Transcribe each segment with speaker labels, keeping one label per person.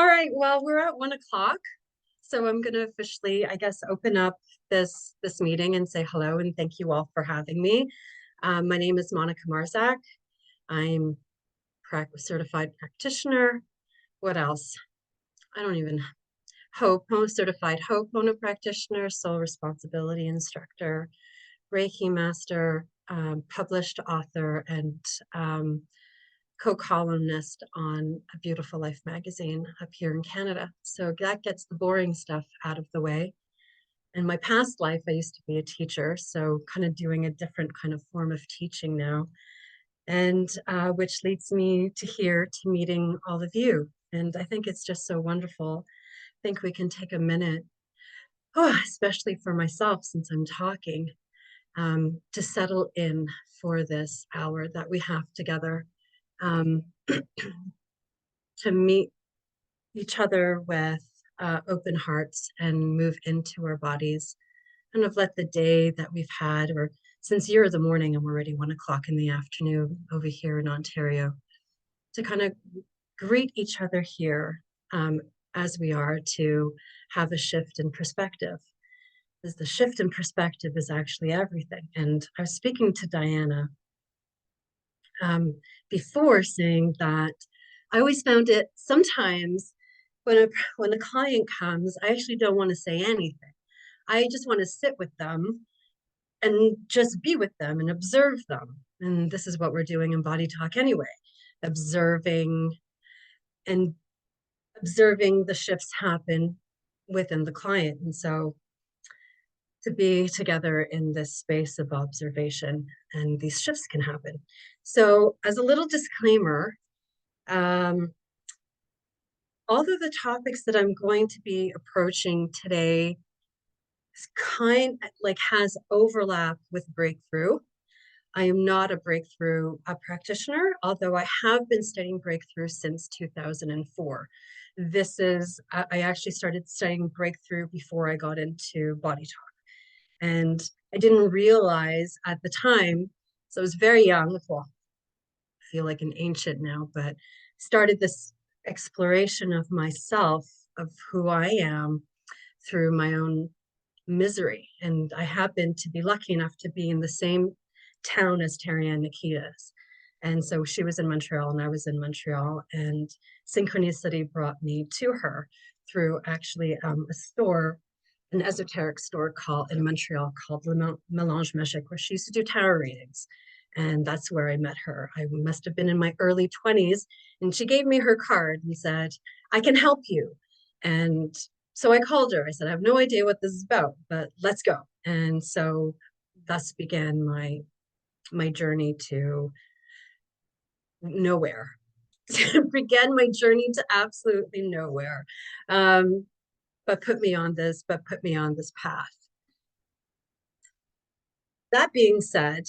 Speaker 1: All right, well, we're at 1 o'clock, so I'm going to officially, I guess, open up this meeting and say hello and thank you all for having me. My name is Monika Marczuk. I'm certified practitioner. What else? I don't even certified Ho'oponopono practitioner, soul responsibility instructor, Reiki master, published author, and co-columnist on A Beautiful Life magazine up here in Canada. So that gets the boring stuff out of the way. In my past life, I used to be a teacher, so kind of doing a different kind of form of teaching now, and which leads me to here to meeting all of you. And I think it's just so wonderful. I think we can take a minute, especially for myself, since I'm talking, to settle in for this hour that we have together. To meet each other with open hearts and move into our bodies, kind of let the day that we've had, or since you're the morning, I'm already 1 o'clock in the afternoon over here in Ontario, to kind of greet each other here as we are, to have a shift in perspective. Because the shift in perspective is actually everything. And I was speaking to Diana before, saying that I always found it sometimes when a client comes, I actually don't want to say anything. I just want to sit with them and just be with them and observe them. And this is what we're doing in Body Talk anyway, observing the shifts happen within the client. And so to be together in this space of observation, and these shifts can happen. So as a little disclaimer, although the topics that I'm going to be approaching today has overlap with breakthrough, I am not a breakthrough practitioner, although I have been studying breakthrough since 2004. I actually started studying breakthrough before I got into Body Talk. And I didn't realize at the time, so I was very young, well, I feel like an ancient now, but started this exploration of myself, of who I am, through my own misery. And I happened to be lucky enough to be in the same town as Terry-Ann Nikitas. And so she was in Montreal and I was in Montreal, and synchronicity brought me to her through actually a store, an esoteric store in Montreal called Le Mélange Magique, where she used to do tarot readings. And that's where I met her. I must have been in my early 20s, and she gave me her card and said, I can help you. And so I called her. I said, I have no idea what this is about, but let's go. And so thus began my journey to nowhere. Began my journey to absolutely nowhere. But put me on this path. That being said,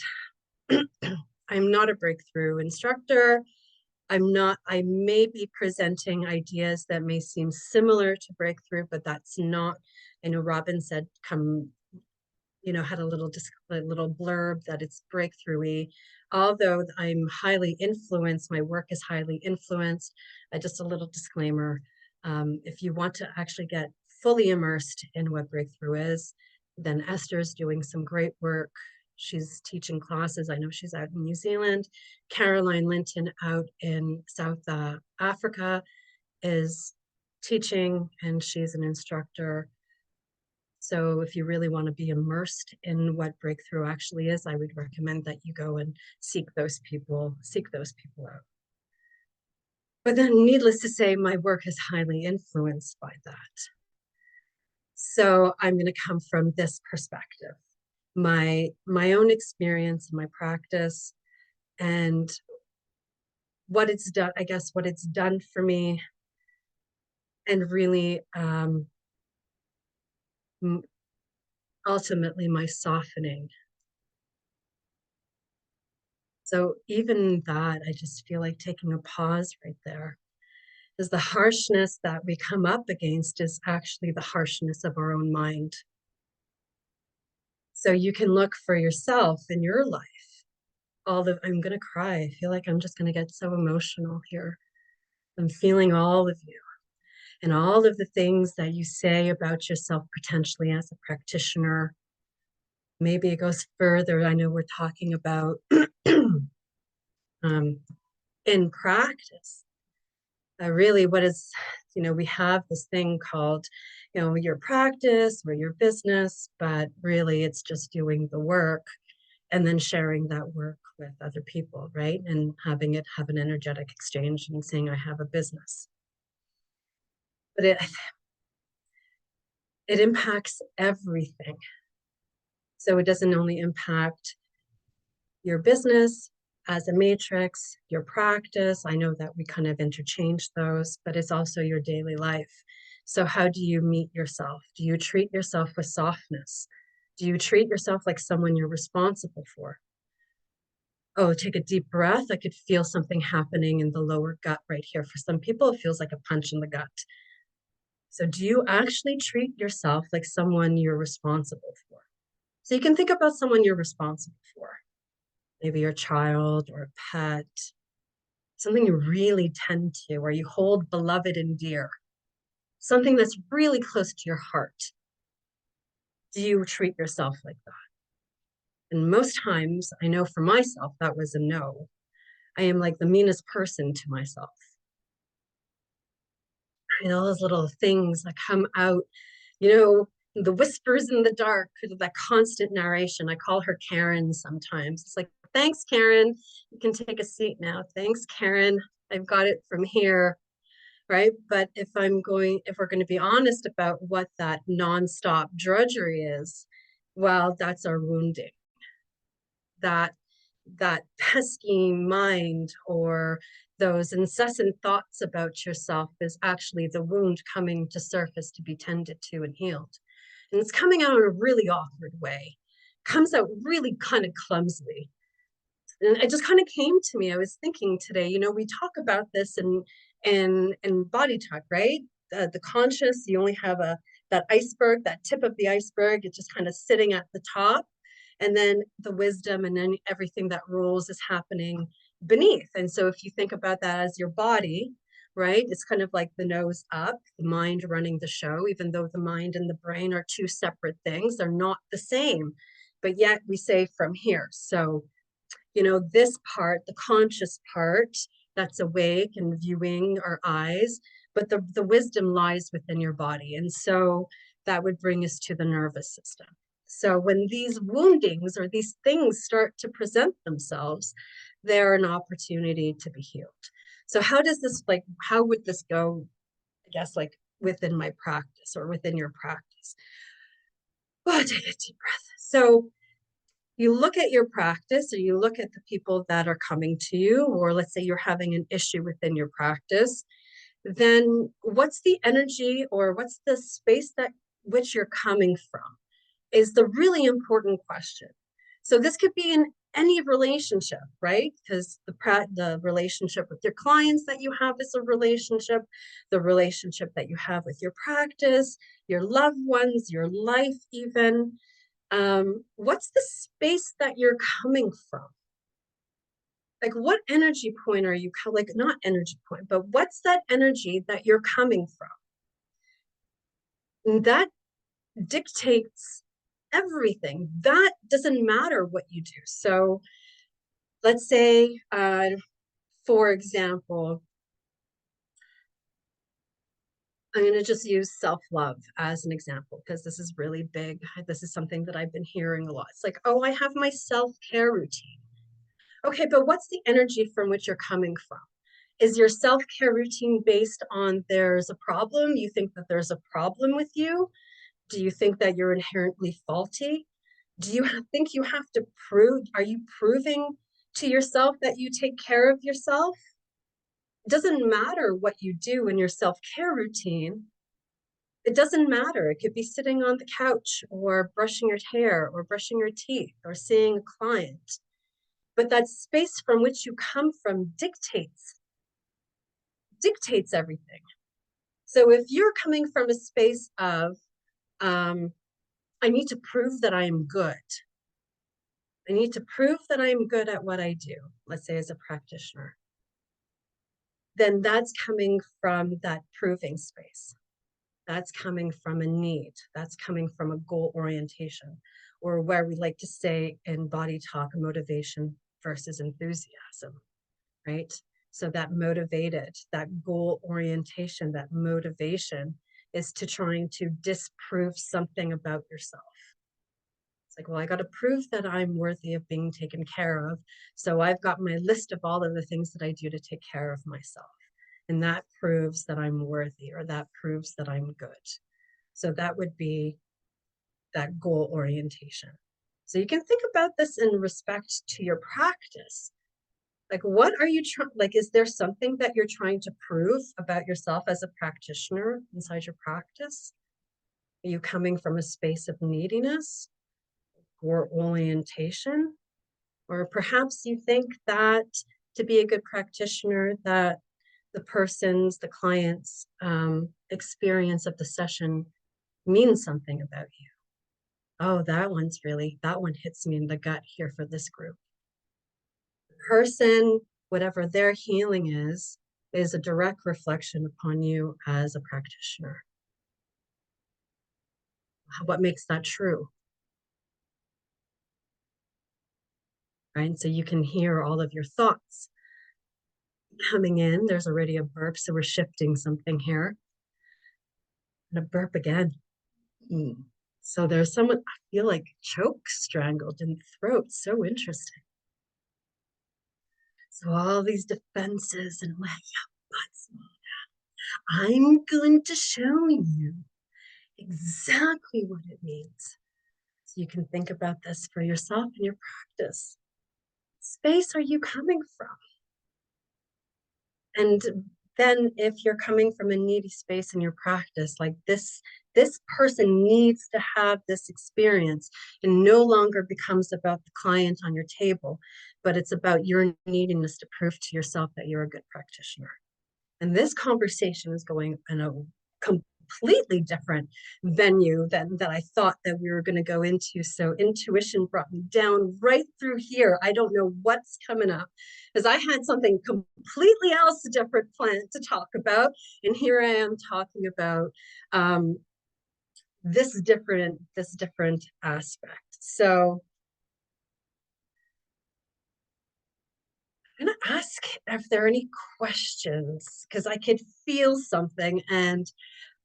Speaker 1: I'm not a breakthrough instructor. I may be presenting ideas that may seem similar to breakthrough, but that's not, I know Robin said, had a little blurb that it's breakthrough-y. Although I'm highly influenced, my work is highly influenced. Just a little disclaimer, if you want to actually get fully immersed in what breakthrough is, then Esther's doing some great work. She's teaching classes. I know she's out in New Zealand. Caroline Linton out in South Africa is teaching, and she's an instructor. So if you really want to be immersed in what breakthrough actually is, I would recommend that you go and seek those people out. But then, needless to say, my work is highly influenced by that. So I'm going to come from this perspective, my own experience, my practice, and what it's done for me, and really ultimately my softening. So even that, I just feel like taking a pause right there, because the harshness that we come up against is actually the harshness of our own mind. So you can look for yourself in your life. I'm going to cry. I feel like I'm just going to get so emotional here. I'm feeling all of you. and all of the things that you say about yourself potentially as a practitioner. Maybe it goes further. I know we're talking about in practice. Really, what is, we have this thing called, your practice or your business, but really it's just doing the work and then sharing that work with other people, right? And having it have an energetic exchange and saying, I have a business. But it impacts everything. So it doesn't only impact your business as a matrix, your practice. I know that we kind of interchange those, but it's also your daily life. So how do you meet yourself? Do you treat yourself with softness? Do you treat yourself like someone you're responsible for? Oh, take a deep breath. I could feel something happening in the lower gut right here. For some people, it feels like a punch in the gut. So do you actually treat yourself like someone you're responsible for? So you can think about someone you're responsible for. Maybe your child or a pet, something you really tend to, or you hold beloved and dear, something that's really close to your heart. Do you treat yourself like that? And most times, I know for myself, that was a no. I am like the meanest person to myself. All those little things that come out, the whispers in the dark, that constant narration. I call her Karen sometimes. It's like, thanks, Karen. You can take a seat now. Thanks, Karen. I've got it from here. Right. But if we're going to be honest about what that nonstop drudgery is, well, that's our wounding. That pesky mind or those incessant thoughts about yourself is actually the wound coming to surface to be tended to and healed. And it's coming out in a really awkward way. It comes out really kind of clumsily. And it just kind of came to me. I was thinking today, we talk about this in BodyTalk, right? The conscious, you only have that iceberg, that tip of the iceberg, it's just kind of sitting at the top. And then the wisdom and then everything that rolls is happening beneath. And so if you think about that as your body, right, it's kind of like the nose up, the mind running the show, even though the mind and the brain are two separate things, they're not the same. But yet we say from here. So this part, the conscious part that's awake and viewing our eyes, but the wisdom lies within your body. And so that would bring us to the nervous system. So when these woundings or these things start to present themselves, they're an opportunity to be healed. So how would this go, I guess, like within my practice or within your practice? Oh, take a deep breath. So you look at your practice or you look at the people that are coming to you, or let's say you're having an issue within your practice, then what's the energy or what's the space that which you're coming from is the really important question. So this could be in any relationship, right? Because the relationship with your clients that you have is a relationship, the relationship that you have with your practice, your loved ones, your life even. What's the space that you're coming from? Like what energy point are you, like not energy point, but what's that energy that you're coming from? And that dictates everything. That doesn't matter what you do. So let's say, for example, I'm going to just use self-love as an example because this is really big. This is something that I've been hearing a lot. It's like, oh, I have my self-care routine. Okay, but what's the energy from which you're coming from? Is your self-care routine based on there's a problem? You think that there's a problem with you? Do you think that you're inherently faulty? Do you think you have to prove, are you proving to yourself that you take care of yourself? It doesn't matter what you do in your self-care routine. It doesn't matter. It could be sitting on the couch or brushing your hair or brushing your teeth or seeing a client. But that space from which you come from dictates everything. So if you're coming from a space of, I need to prove that I am good. I need to prove that I'm good at what I do, let's say as a practitioner. then that's coming from that proving space. That's coming from a need. That's coming from a goal orientation, or where we like to say in Body Talk, motivation versus enthusiasm, right? So that motivated, that goal orientation, that motivation is to trying to disprove something about yourself. It's like, well, I got to prove that I'm worthy of being taken care of. So I've got my list of all of the things that I do to take care of myself. And that proves that I'm worthy, or that proves that I'm good. So that would be that goal orientation. So you can think about this in respect to your practice. Like, what are you trying, like, is there something that you're trying to prove about yourself as a practitioner inside your practice? Are you coming from a space of neediness or orientation? Or perhaps you think that to be a good practitioner, that the client's experience of the session means something about you. Oh, that one hits me in the gut here for this group. The person, whatever their healing is a direct reflection upon you as a practitioner. What makes that true? Right? So you can hear all of your thoughts coming in. There's already a burp, so we're shifting something here. And a burp again. So there's someone, I feel like choke strangled in the throat. So interesting. So all these defenses and I'm going to show you exactly what it means. So you can think about this for yourself in your practice. What space are you coming from? And then if you're coming from a needy space in your practice, like this person needs to have this experience, and no longer becomes about the client on your table, but it's about your neediness to prove to yourself that you're a good practitioner. And this conversation is going in a completely different venue than that I thought that we were going to go into. So intuition brought me down right through here. I don't know what's coming up, because I had something completely else different planned to talk about. And here I am talking about this different aspect. So I'm going to ask if there are any questions, because I could feel something, and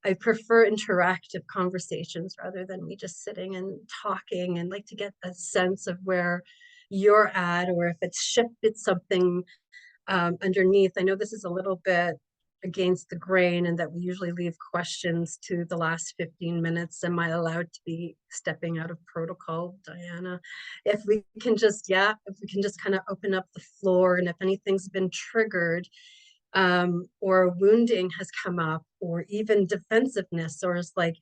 Speaker 1: I prefer interactive conversations rather than me just sitting and talking, and like to get a sense of where you're at, or if it's shifted something underneath. I know this is a little bit against the grain, and that we usually leave questions to the last 15 minutes. Am I allowed to be stepping out of protocol, Diana? If we can just kind of open up the floor, and if anything's been triggered, or wounding has come up, or even defensiveness, or is like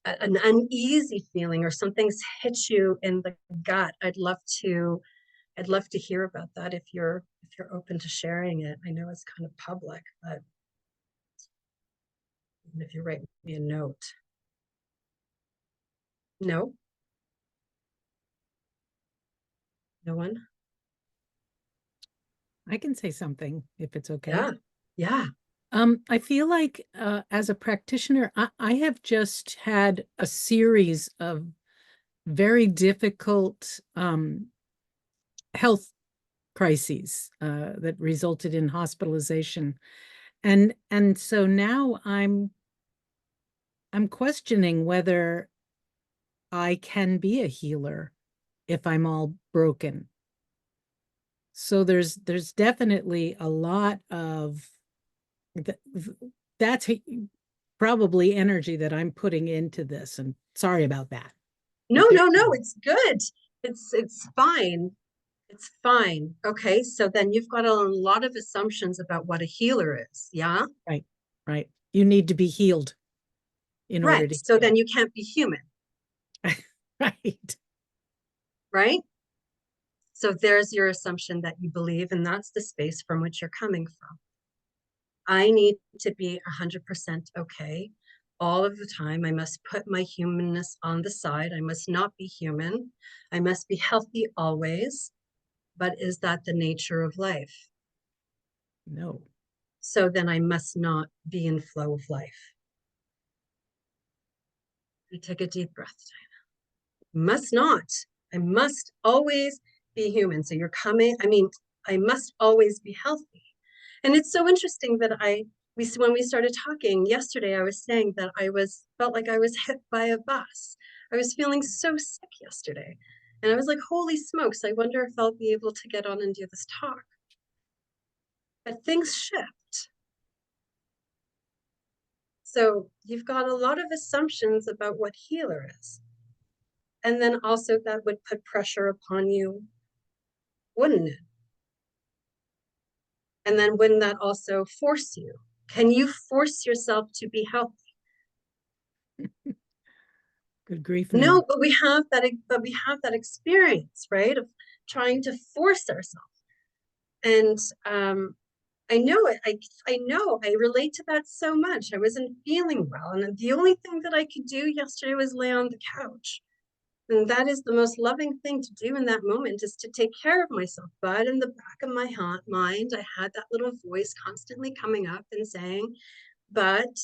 Speaker 1: an uneasy feeling, or something's hit you in the gut, I'd love to hear about that if you're open to sharing it. I know it's kind of public, but even if you write me a note. No? No one?
Speaker 2: I can say something if it's okay.
Speaker 1: Yeah. Yeah.
Speaker 2: I feel like as a practitioner, I have just had a series of very difficult health crises that resulted in hospitalization. And so now I'm questioning whether I can be a healer if I'm all broken. So there's definitely a lot of that's probably energy that I'm putting into this, and sorry about that.
Speaker 1: No, it's good. It's fine. It's fine. Okay, so then you've got a lot of assumptions about what a healer is. Yeah.
Speaker 2: Right. You need to be healed in order to
Speaker 1: So
Speaker 2: heal.
Speaker 1: then you can't be human. Right. So there's your assumption that you believe, and that's the space from which you're coming from. I need to be 100% okay all of the time. I must put my humanness on the side. I must not be human. I must be healthy always. But is that the nature of life?
Speaker 2: No.
Speaker 1: So then I must not be in flow of life. I take a deep breath. Must not. I must always be human. So you're coming, I must always be healthy. And it's so interesting that when we started talking yesterday, I was saying that felt like I was hit by a bus. I was feeling so sick yesterday. And I was like, holy smokes, I wonder if I'll be able to get on and do this talk. But things shift. So you've got a lot of assumptions about what healer is. And then also that would put pressure upon you, wouldn't it? And then wouldn't that also force you? Can you force yourself to be healthy?
Speaker 2: Good grief,
Speaker 1: No,
Speaker 2: no.
Speaker 1: but we have that experience, right? Of trying to force ourselves. And I know it. I know I relate to that so much. I wasn't feeling well. And the only thing that I could do yesterday was lay on the couch. And that is the most loving thing to do in that moment, is to take care of myself. But in the back of my mind, I had that little voice constantly coming up and saying, but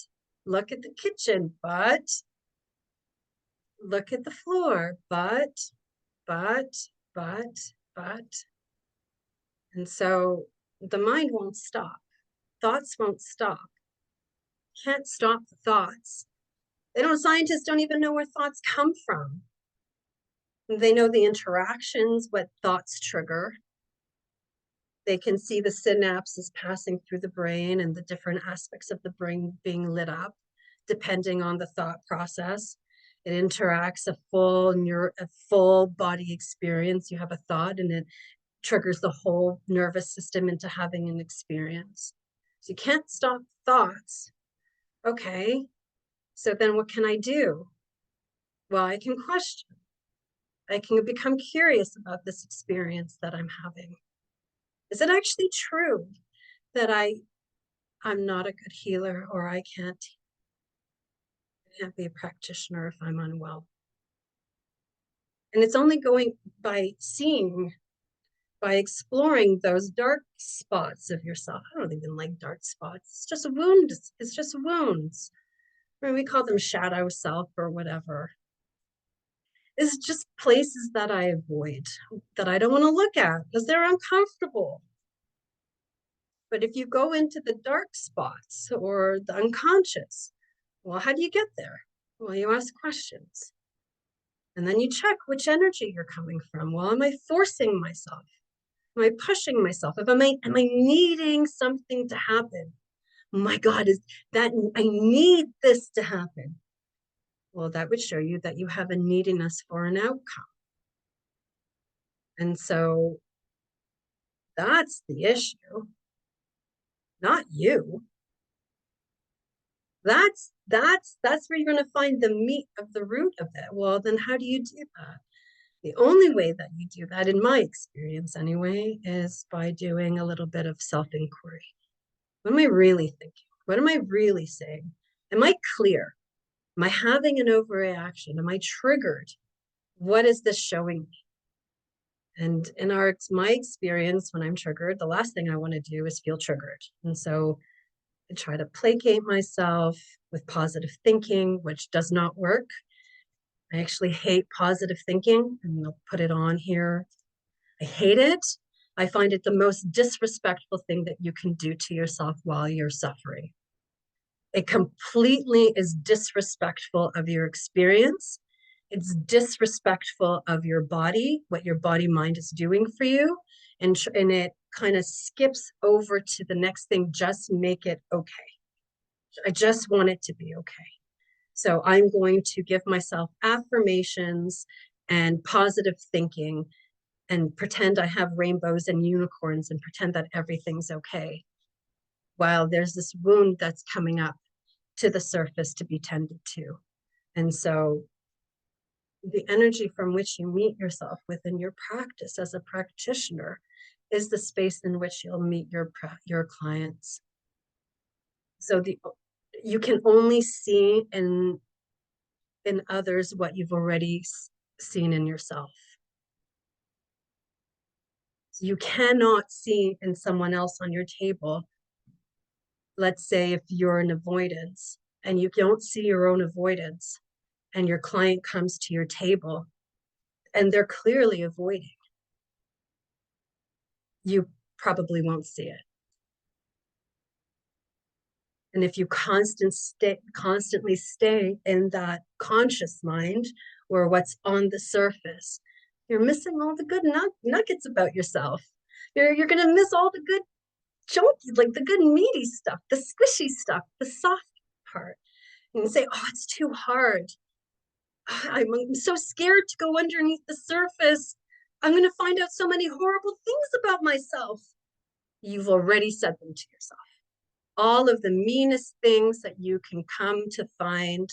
Speaker 1: look at the kitchen, but look at the floor, but. And so the mind won't stop. Thoughts won't stop. Can't stop the thoughts. Scientists don't even know where thoughts come from. They know the interactions, what thoughts trigger. They can see the synapses passing through the brain and the different aspects of the brain being lit up, depending on the thought process. It interacts a full body experience. You have a thought and it triggers the whole nervous system into having an experience. So you can't stop thoughts. Okay, so then what can I do? Well, I can question. I can become curious about this experience that I'm having. Is it actually true that I'm not a good healer, or I can't be a practitioner if I'm unwell? And it's only going by exploring those dark spots of yourself. I don't even like dark spots. It's just a wound. It's just wounds. We call them shadow self or whatever. It's just places that I avoid, that I don't want to look at because they're uncomfortable. But if you go into the dark spots or the unconscious, well, how do you get there? Well, you ask questions. And then you check which energy you're coming from. Well, am I forcing myself? Am I pushing myself? Am I needing something to happen? Oh my God, is that I need this to happen? Well, that would show you that you have a neediness for an outcome. And so that's the issue, not you. That's where you're going to find the meat of the root of it. Well, then how do you do that? The only way that you do that, in my experience anyway, is by doing a little bit of self-inquiry. What am I really thinking? What am I really saying? Am I clear? Am I having an overreaction? Am I triggered? What is this showing me? And in my experience, when I'm triggered, the last thing I want to do is feel triggered. And so I try to placate myself with positive thinking, which does not work. I actually hate positive thinking, and I'll put it on here. I hate it. I find it the most disrespectful thing that you can do to yourself while you're suffering. It completely is disrespectful of your experience. It's disrespectful of your body, what your body mind is doing for you. And it kind of skips over to the next thing. Just make it okay. I just want it to be okay. So I'm going to give myself affirmations and positive thinking and pretend I have rainbows and unicorns and pretend that everything's okay, while there's this wound that's coming up to the surface to be tended to. And so the energy from which you meet yourself within your practice as a practitioner is the space in which you'll meet your clients. So you can only see in others what you've already seen in yourself. So you cannot see in someone else on your table let's say if you're in avoidance and you don't see your own avoidance, and your client comes to your table and they're clearly avoiding, you probably won't see it. And if you constantly stay in that conscious mind or what's on the surface, you're missing all the good nuggets about yourself. You're going to miss all the good chunky, like the good meaty stuff, the squishy stuff, the soft part. And you say, oh, it's too hard. I'm so scared to go underneath the surface. I'm going to find out so many horrible things about myself. You've already said them to yourself. All of the meanest things that you can come to find,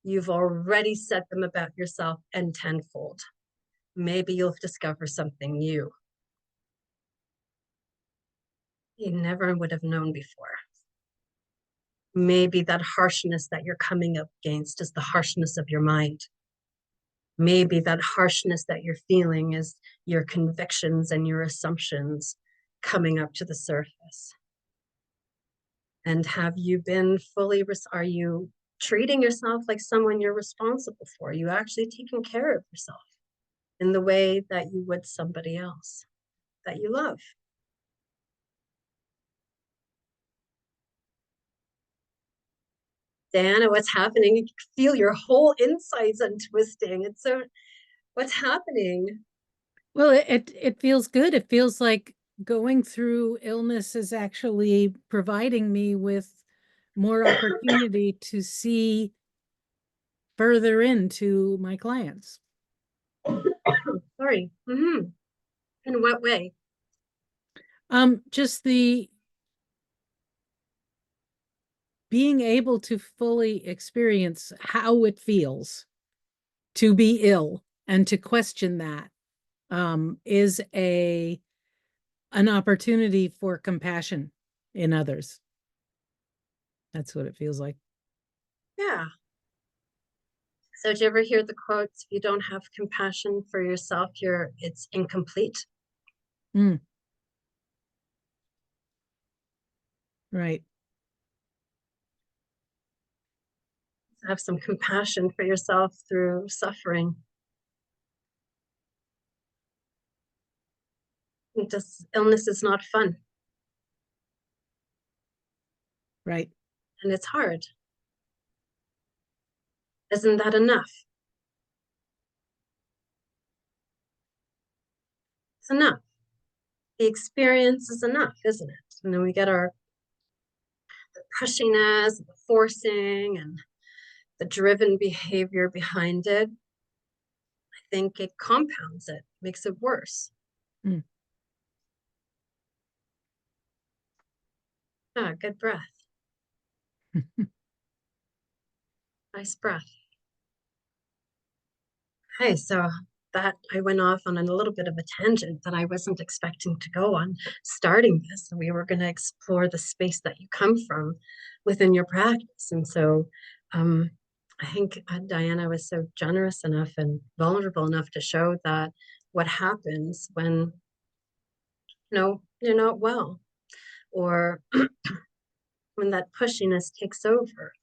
Speaker 1: you've already said them about yourself, and tenfold. Maybe you'll discover something new you never would have known before. Maybe that harshness that you're coming up against is the harshness of your mind. Maybe that harshness that you're feeling is your convictions and your assumptions coming up to the surface. And have you been fully, are you treating yourself like someone you're responsible for? Are you actually taking care of yourself in the way that you would somebody else that you love? Diana, what's happening? You can feel your whole insides untwisting. It's so, what's happening?
Speaker 2: Well, it feels good. It feels like going through illness is actually providing me with more opportunity to see further into my clients.
Speaker 1: Sorry. Mm-hmm. In what way?
Speaker 2: Just the being able to fully experience how it feels to be ill and to question that is an opportunity for compassion in others. That's what it feels like.
Speaker 1: Yeah. So did you ever hear the quotes, if you don't have compassion for yourself, it's incomplete?
Speaker 2: Mm. Right.
Speaker 1: Have some compassion for yourself through suffering. Illness is not fun.
Speaker 2: Right.
Speaker 1: And it's hard. Isn't that enough? It's enough. The experience is enough, isn't it? And then we get the pushiness, the forcing, and the driven behavior behind it. I think it compounds it, makes it worse.
Speaker 2: Mm.
Speaker 1: Ah, good breath. Nice breath. Okay, so that I went off on a little bit of a tangent that I wasn't expecting to go on starting this. We were going to explore the space that you come from within your practice. And so I think Diana was so generous enough and vulnerable enough to show that what happens when you're not well, or when that pushiness takes over.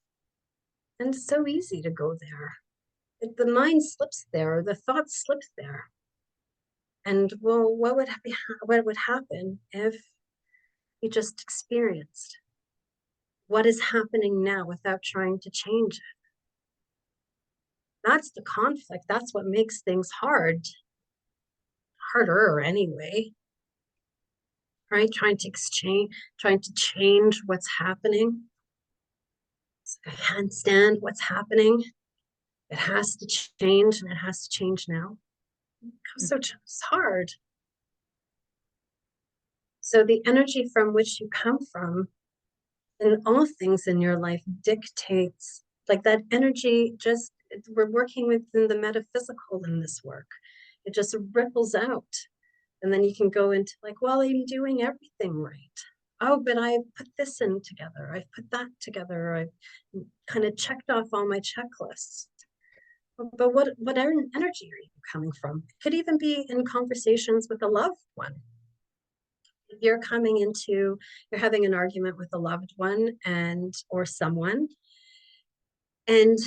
Speaker 1: And it's so easy to go there. The mind slips there, the thoughts slip there. And well, what would happen if you just experienced what is happening now without trying to change it? That's the conflict. That's what makes things harder anyway. Right? Trying to change what's happening. I can't stand what's happening. It has to change, and it has to change now. So it's hard. So the energy from which you come from in all things in your life dictates, like that energy we're working within the metaphysical in this work. It just ripples out. And then you can go into like, well, I'm doing everything right. Oh, but I've put this in together. I've put that together. I've kind of checked off all my checklists. But what energy are you coming from? It could even be in conversations with a loved one. If you're you're having an argument with a loved one or someone, and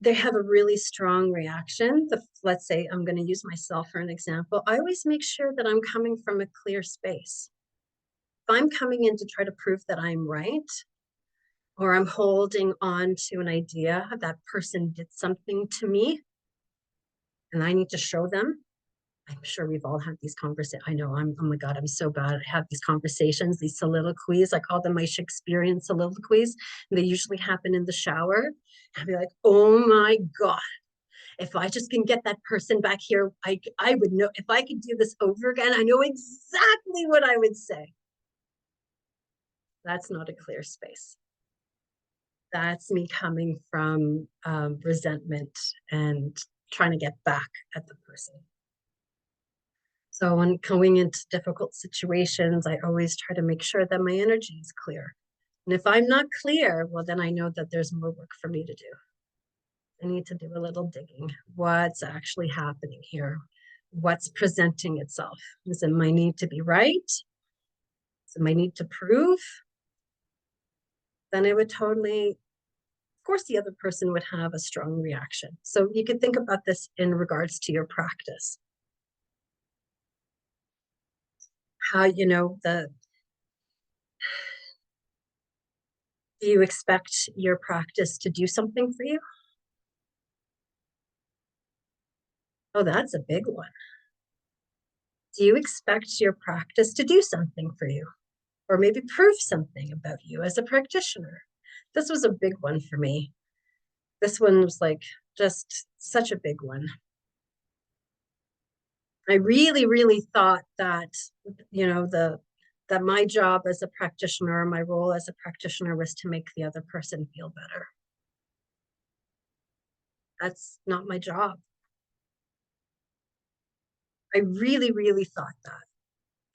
Speaker 1: they have a really strong reaction. Let's say I'm going to use myself for an example. I always make sure that I'm coming from a clear space. If I'm coming in to try to prove that I'm right, or I'm holding on to an idea that person did something to me and I need to show them. I'm sure we've all had these conversations. I know oh my God, I'm so bad at have these conversations, these soliloquies. I call them my Shakespearean soliloquies. And they usually happen in the shower. I'll be like, oh my God, if I just can get that person back here, I would know. If I could do this over again, I know exactly what I would say. That's not a clear space. That's me coming from resentment and trying to get back at the person. So when going into difficult situations, I always try to make sure that my energy is clear. And if I'm not clear, well, then I know that there's more work for me to do. I need to do a little digging. What's actually happening here? What's presenting itself? Is it my need to be right? Is it my need to prove? Then it would totally, of course, the other person would have a strong reaction. So you could think about this in regards to your practice. How, do you expect your practice to do something for you? Oh, that's a big one. Do you expect your practice to do something for you? Or maybe prove something about you as a practitioner? This was a big one for me. This one was like just such a big one. I really, really thought that, that my job as a practitioner, my role as a practitioner was to make the other person feel better. That's not my job. I really, really thought that.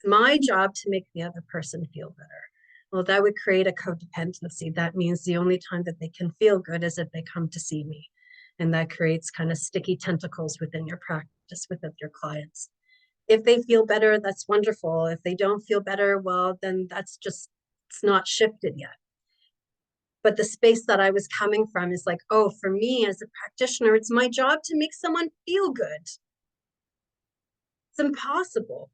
Speaker 1: My job to make the other person feel better. Well, that would create a codependency. That means the only time that they can feel good is if they come to see me. And that creates kind of sticky tentacles within your practice, within your clients. If they feel better, that's wonderful. If they don't feel better, well, then it's not shifted yet. But the space that I was coming from is like, oh, for me as a practitioner, it's my job to make someone feel good. It's impossible.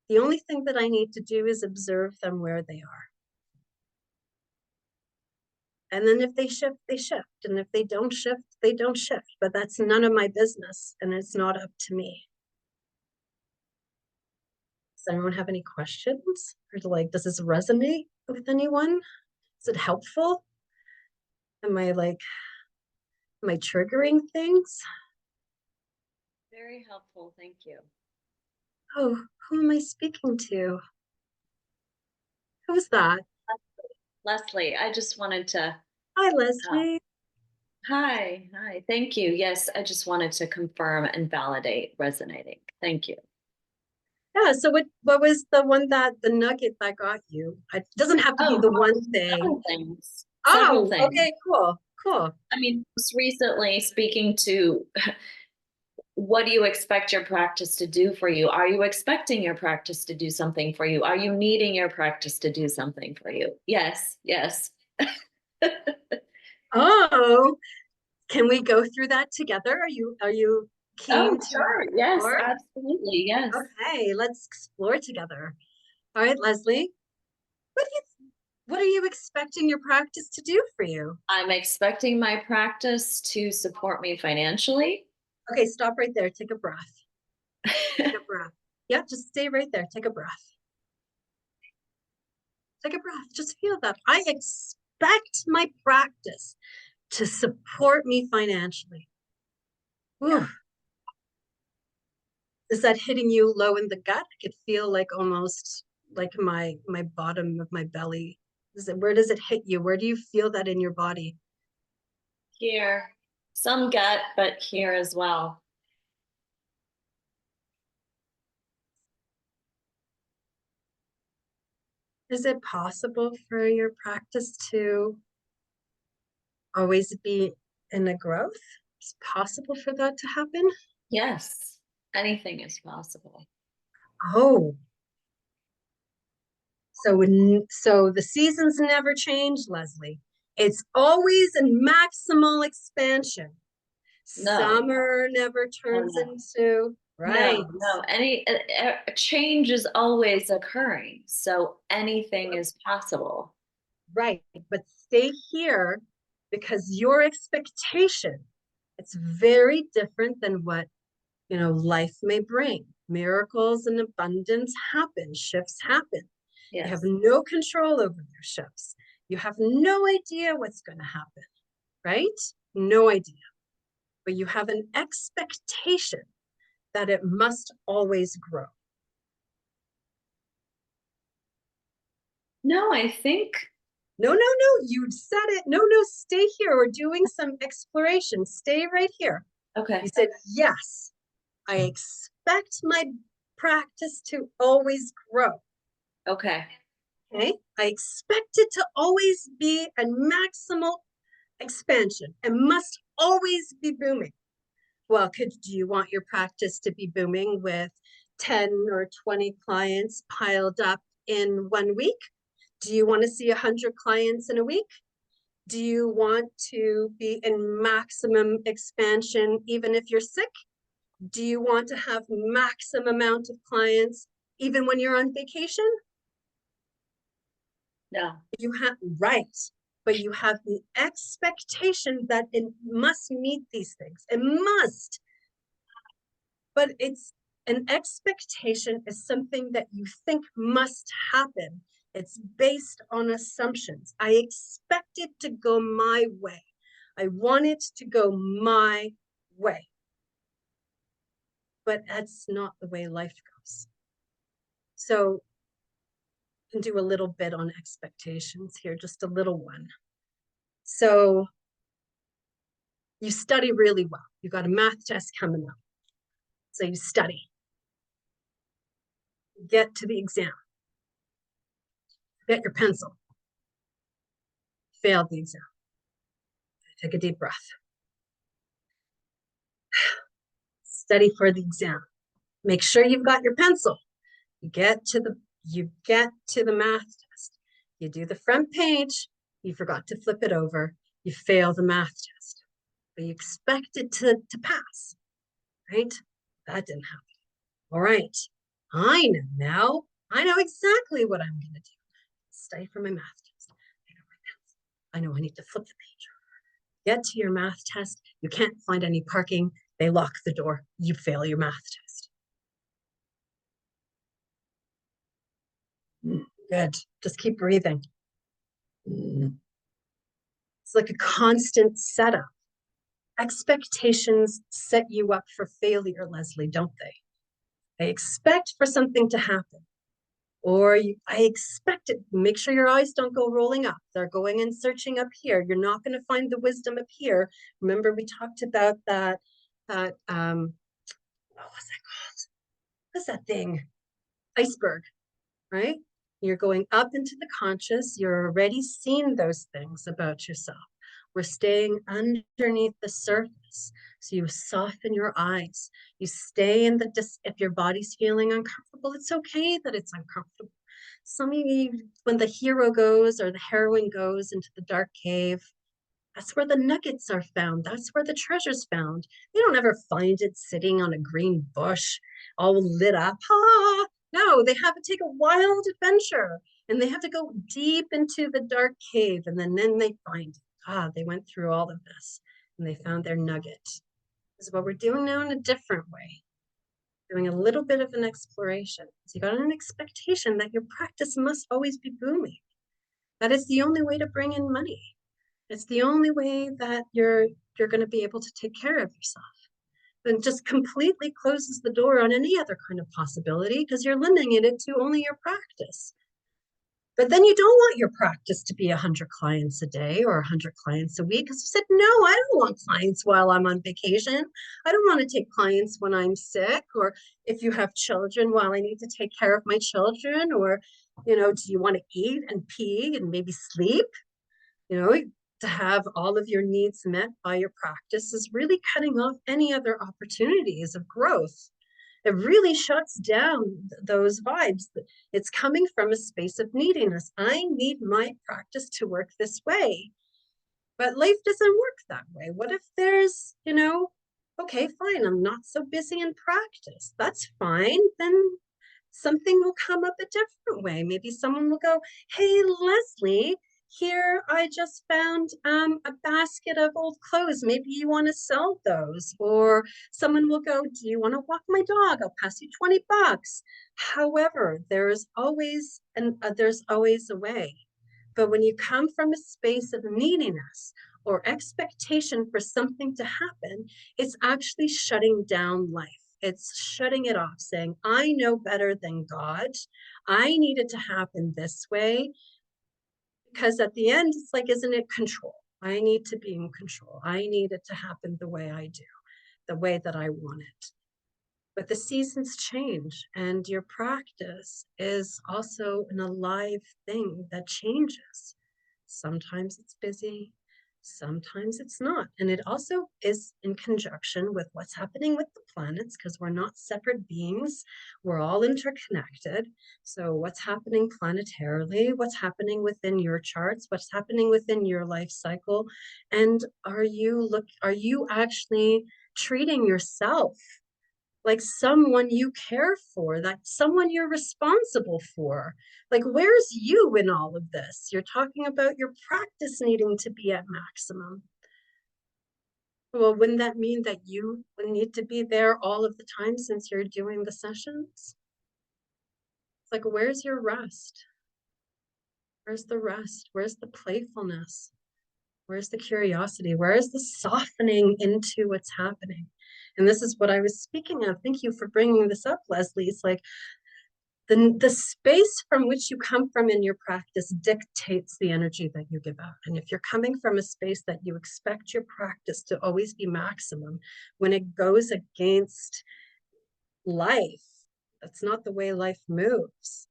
Speaker 1: The only thing that I need to do is observe them where they are. And then if they shift, they shift. And if they don't shift, they don't shift. But that's none of my business. And it's not up to me. Does anyone have any questions? Or does this resonate with anyone? Is it helpful? Am I triggering things?
Speaker 3: Very helpful. Thank you.
Speaker 1: Oh, who am I speaking to? Who's that?
Speaker 3: Leslie, I just wanted to.
Speaker 1: Hi, Leslie.
Speaker 3: Hi. Thank you. Yes, I just wanted to confirm and validate resonating. Thank you.
Speaker 1: Yeah, so what was the nugget that got you? It doesn't have to be the one thing.
Speaker 3: Several things. Several things.
Speaker 1: Okay, cool.
Speaker 3: I mean, just recently speaking to what do you expect your practice to do for you? Are you expecting your practice to do something for you? Are you needing your practice to do something for you? Yes.
Speaker 1: Oh, can we go through that together? Are you keen to?
Speaker 3: Sure. Yes, absolutely. Yes.
Speaker 1: Okay, let's explore together. All right, Leslie, what are you expecting your practice to do for you?
Speaker 3: I'm expecting my practice to support me financially.
Speaker 1: Okay, stop right there. Take a breath. Take a breath. Yeah, just stay right there. Take a breath. Take a breath. Just feel that. I expect my practice to support me financially. Yeah. Is that hitting you low in the gut? I could feel almost like my bottom of my belly. Where does it hit you? Where do you feel that in your body?
Speaker 3: Here, some gut, but here as well.
Speaker 1: Is it possible for your practice to always be in a growth? Is it possible for that to happen?
Speaker 3: Yes, anything is possible.
Speaker 1: Oh, So the seasons never change, Leslie. It's always in maximal expansion.
Speaker 3: No.
Speaker 1: Summer never turns into, right?
Speaker 3: No. Any change is always occurring, so anything is possible.
Speaker 1: Right, but stay here because your expectation, it's very different than what, life may bring. Miracles and abundance happen, shifts happen.
Speaker 3: Yes.
Speaker 1: You have no control over their shifts. You have no idea what's going to happen, right? No idea. But you have an expectation that it must always grow.
Speaker 3: No, I think.
Speaker 1: No, you said it. No, stay here. We're doing some exploration. Stay right here.
Speaker 3: Okay.
Speaker 1: You said, yes, I expect my practice to always grow.
Speaker 3: Okay.
Speaker 1: Okay. I expect it to always be a maximal expansion and must always be booming. Well, do you want your practice to be booming with 10 or 20 clients piled up in 1 week? Do you want to see 100 clients in a week? Do you want to be in maximum expansion even if you're sick? Do you want to have maximum amount of clients even when you're on vacation?
Speaker 3: No.
Speaker 1: Right, but you have the expectation that it must meet these things. It must. But it's an expectation is something that you think must happen. It's based on assumptions. I expect it to go my way. I want it to go my way. But that's not the way life goes. So I can do a little bit on expectations here, just a little one. So you study really well. You got a math test coming up. So you study. Get to the exam. Get your pencil. Failed the exam. Take a deep breath. Study for the exam. Make sure you've got your pencil. You get to the math test. You do the front page. You forgot to flip it over. You fail the math test. But you expect it to pass, right? That didn't happen. All right. I know now. I know exactly what I'm going to do. Study for my math test. I know I need to flip the page over. Get to your math test. You can't find any parking. They lock the door. You fail your math test. Good. Just keep breathing. It's like a constant setup. Expectations set you up for failure, Leslie, don't they? They expect for something to happen. I expect it. Make sure your eyes don't go rolling up. They're going and searching up here. You're not going to find the wisdom up here. Remember, we talked about that what was that called? What's that thing? Iceberg, right? You're going up into the conscious. You're already seeing those things about yourself. We're staying underneath the surface. So you soften your eyes. You stay in if your body's feeling uncomfortable, it's okay that it's uncomfortable. Some of you, when the hero goes or the heroine goes into the dark cave, that's where the nuggets are found. That's where the treasure's found. They don't ever find it sitting on a green bush, all lit up. No, they have to take a wild adventure and they have to go deep into the dark cave and then they find it. They went through all of this and they found their nugget. This is what we're doing now in a different way. Doing a little bit of an exploration. So you got an expectation that your practice must always be booming. That is the only way to bring in money. It's the only way that you're going to be able to take care of yourself. And just completely closes the door on any other kind of possibility because you're limiting it to only your practice. But then you don't want your practice to be 100 clients a day or 100 clients a week because you said, no, I don't want clients while I'm on vacation. I don't want to take clients when I'm sick, or if you have children, while I need to take care of my children, or, do you want to eat and pee and maybe sleep? To have all of your needs met by your practice is really cutting off any other opportunities of growth. It really shuts down those vibes. It's coming from a space of neediness. I need my practice to work this way. But life doesn't work that way. What if there's, okay, fine, I'm not so busy in practice. That's fine. Then something will come up a different way. Maybe someone will go, hey, Leslie, here I just found a basket of old clothes. Maybe you want to sell those. Or someone will go, do you want to walk my dog? I'll pass you $20. However, there's always a way. But when you come from a space of neediness or expectation for something to happen, it's actually shutting down life. It's shutting it off, saying, I know better than God. I need it to happen this way. Because at the end, it's like, isn't it control? I need to be in control. I need it to happen the way I do, the way that I want it. But the seasons change, and your practice is also an alive thing that changes. Sometimes it's busy, sometimes it's not. And it also is in conjunction with what's happening with the planets, because we're not separate beings. We're all interconnected. So what's happening planetarily, what's happening within your charts, what's happening within your life cycle, and are you actually treating yourself like someone you care for, that someone you're responsible for? Like, where's you in all of this? You're talking about your practice needing to be at maximum. Well, wouldn't that mean that you would need to be there all of the time since you're doing the sessions? It's like, where's your rest? Where's the rest? Where's the playfulness? Where's the curiosity? Where is the softening into what's happening? And this is what I was speaking of. Thank you for bringing this up, Leslie. It's like the space from which you come from in your practice dictates the energy that you give out. And if you're coming from a space that you expect your practice to always be maximum, when it goes against life, that's not the way life moves.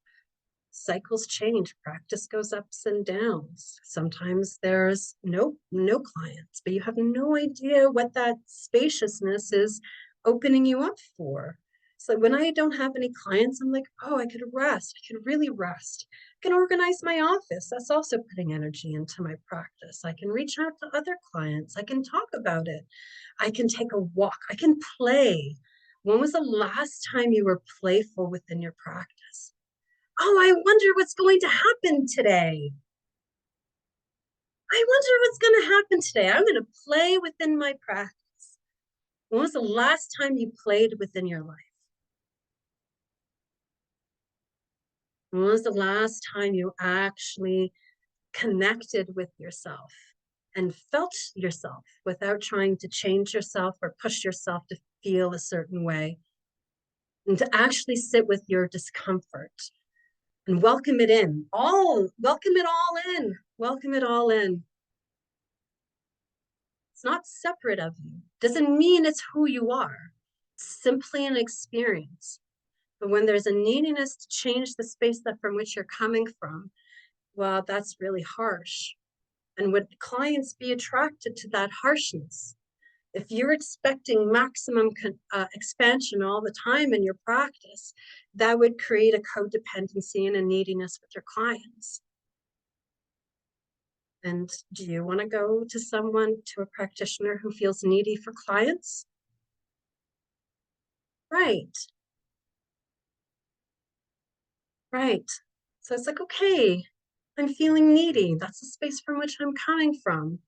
Speaker 1: Cycles change, practice goes ups and downs. Sometimes there's no clients, but you have no idea what that spaciousness is opening you up for. So when I don't have any clients, I'm like, oh, I could rest. I could really rest. I can organize my office. That's also putting energy into my practice. I can reach out to other clients. I can talk about it. I can take a walk. I can play. When was the last time you were playful within your practice? Oh, I wonder what's going to happen today. I wonder what's going to happen today. I'm going to play within my practice. When was the last time you played within your life? When was the last time you actually connected with yourself and felt yourself without trying to change yourself or push yourself to feel a certain way? And to actually sit with your discomfort and welcome it in. Welcome it all in. Welcome it all in. It's not separate of you. Doesn't mean it's who you are. It's simply an experience. But when there's a neediness to change the space that from which you're coming from, well, that's really harsh. And would clients be attracted to that harshness? If you're expecting maximum expansion all the time in your practice, that would create a codependency and a neediness with your clients. And do you want to go to a practitioner who feels needy for clients? Right. Right. So it's like, okay, I'm feeling needy. That's the space from which I'm coming from.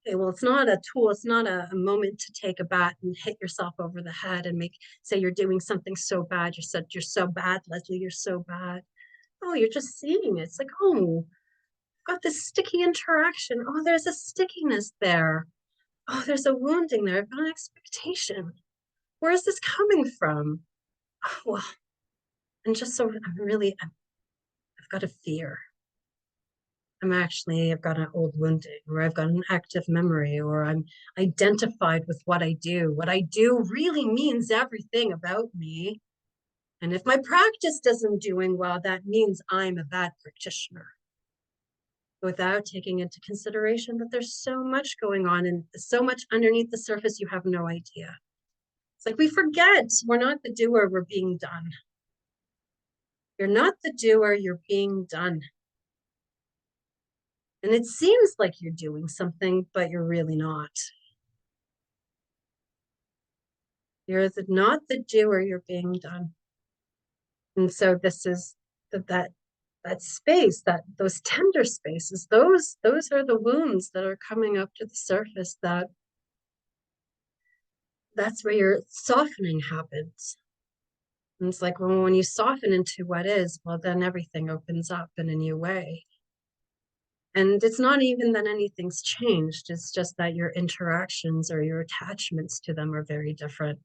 Speaker 1: Okay, well, it's not a tool. It's not a moment to take a bat and hit yourself over the head and say you're doing something so bad. You're so bad, Leslie, you're so bad. Oh, you're just seeing it. It's like, oh, I've got this sticky interaction. Oh, there's a stickiness there. Oh, there's a wounding there. I've got an expectation. Where is this coming from? Oh, well, and just so I've got a fear. I've got an old wounding, or I've got an active memory, or I'm identified with what I do. What I do really means everything about me. And if my practice isn't doing well, that means I'm a bad practitioner. Without taking into consideration that there's so much going on and so much underneath the surface, you have no idea. like we forget we're not the doer, we're being done. You're not the doer, you're being done. And it seems like you're doing something, but you're really not. You're not the doer, you're being done. And so this is that space, those tender spaces, those are the wounds that are coming up to the surface. That's where your softening happens. And it's like, well, when you soften into what is, well, then everything opens up in a new way. And it's not even that anything's changed. It's just that your interactions or your attachments to them are very different.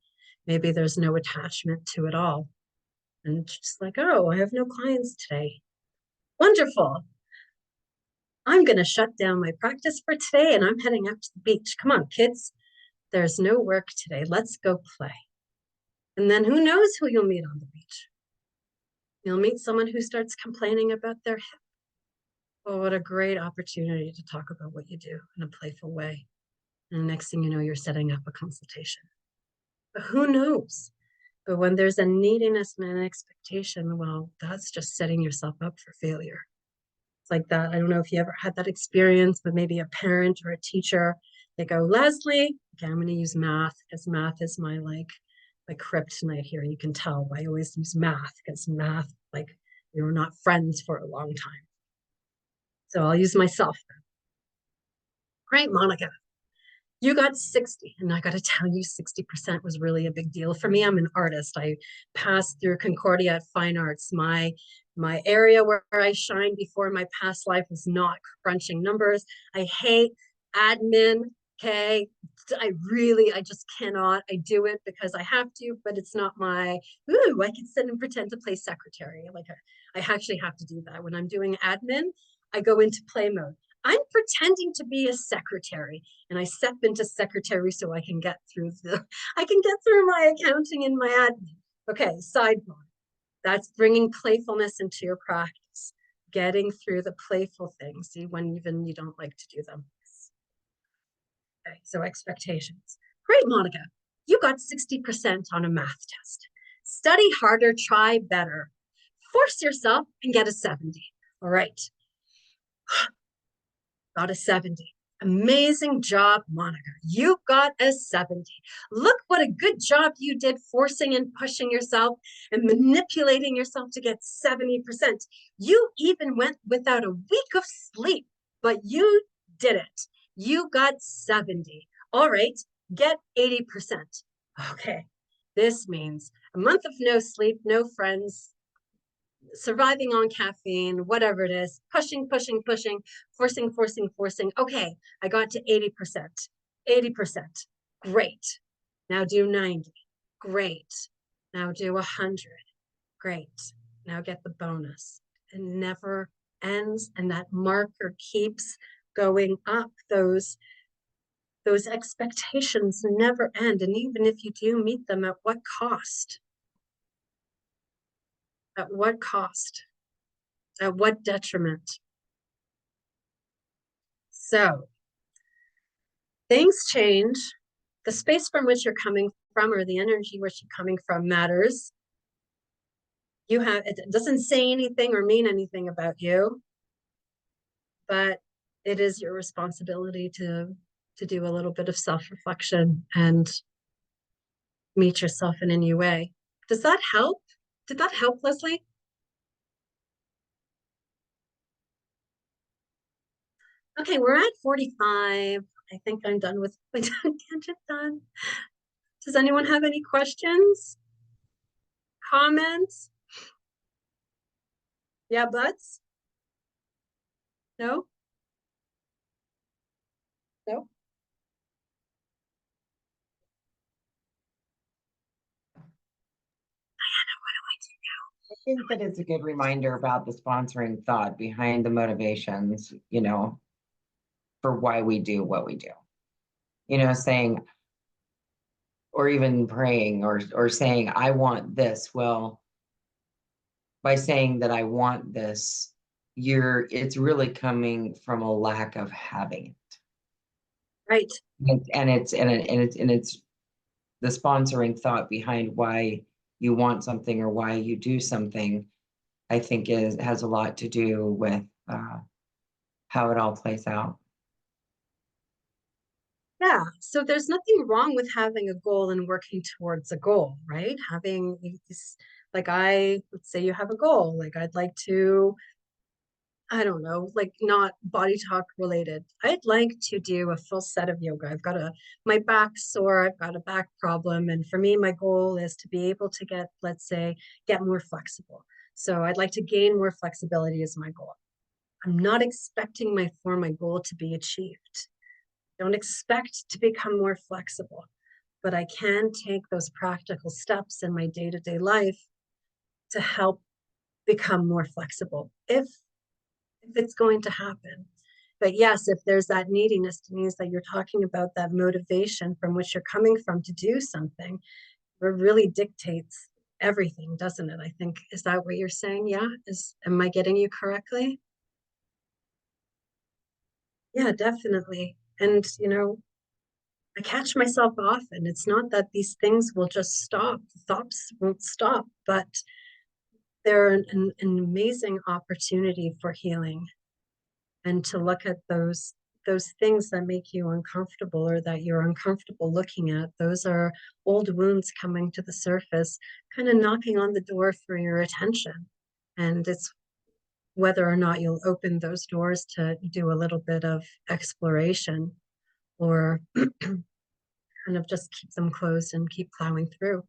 Speaker 1: Maybe there's no attachment to it all. And just like, oh, I have no clients today. Wonderful. I'm going to shut down my practice for today and I'm heading out to the beach. Come on, kids. There's no work today. Let's go play. And then who knows who you'll meet on the beach. You'll meet someone who starts complaining about their hip. Oh, what a great opportunity to talk about what you do in a playful way. And the next thing you know, you're setting up a consultation. But who knows? But when there's a neediness and an expectation, well, that's just setting yourself up for failure. It's like that. I don't know if you ever had that experience with maybe a parent or a teacher. They go, Leslie, okay, I'm going to use math because math is my kryptonite here. You can tell I always use math because math, like we were not friends for a long time. So I'll use myself. Great, Monika. You got 60. And I got to tell you, 60% was really a big deal. For me, I'm an artist. I passed through Concordia at Fine Arts. My area where I shined before my past life was not crunching numbers. I hate admin. Okay. I just cannot. I do it because I have to, but it's not I can sit and pretend to play secretary. I actually have to do that. When I'm doing admin, I go into play mode. I'm pretending to be a secretary and I step into secretary so I can get through my accounting and my admin. Okay, sidebar. That's bringing playfulness into your practice, getting through the playful things, when even you don't like to do them. Okay, so expectations. Great, Monika. You got 60% on a math test. Study harder, try better. Force yourself and get a 70. All right. Got a 70. Amazing job, Monika. You got a 70. Look what a good job you did forcing and pushing yourself and manipulating yourself to get 70%. You even went without a week of sleep, but you did it. You got 70. All right, get 80%. Okay, this means a month of no sleep, no friends, surviving on caffeine, whatever it is, pushing, forcing. Okay, I got to 80%. 80%. Great. Now do 90. Great. Now do 100. Great. Now get the bonus. It never ends, and that marker keeps going up. Those expectations never end. And even if you do meet them, at what cost? At what cost? At what detriment? So things change. The space from which you're coming from or the energy which you're coming from matters. It doesn't say anything or mean anything about you, but it is your responsibility to do a little bit of self-reflection and meet yourself in a new way. Does that help? Did that help, Leslie? Okay, we're at 45. I think I'm done with my tangent done. Does anyone have any questions? Comments? Yeah, buts? No? No?
Speaker 4: I think that it's a good reminder about the sponsoring thought behind the motivations, for why we do what we do. Saying, or even praying or saying, I want this. Well, by saying that I want this, it's really coming from a lack of having it.
Speaker 1: Right.
Speaker 4: And it's the sponsoring thought behind why you want something or why you do something, I think has a lot to do with how it all plays out.
Speaker 1: Yeah, so there's nothing wrong with having a goal and working towards a goal, right? Having these, like let's say you have a goal, like I'd like to, I don't know, like not body talk related. I'd like to do a full set of yoga. I've got my back's sore, I've got a back problem. And for me, my goal is to be able to get, let's say, get more flexible. So I'd like to gain more flexibility as my goal. I'm not expecting for my goal to be achieved. Don't expect to become more flexible, but I can take those practical steps in my day-to-day life to help become more flexible if it's going to happen. But yes, if there's that neediness, Denise, that you're talking about, that motivation from which you're coming from to do something, it really dictates everything, doesn't it? I think, is that what you're saying? Yeah, am I getting you correctly? Yeah, definitely. And I catch myself often. It's not that these things will just stop. The thoughts won't stop, but they're an amazing opportunity for healing, and to look at those things that make you uncomfortable or that you're uncomfortable looking at. Those are old wounds coming to the surface, kind of knocking on the door for your attention. And it's whether or not you'll open those doors to do a little bit of exploration, or kind of just keep them closed and keep plowing through.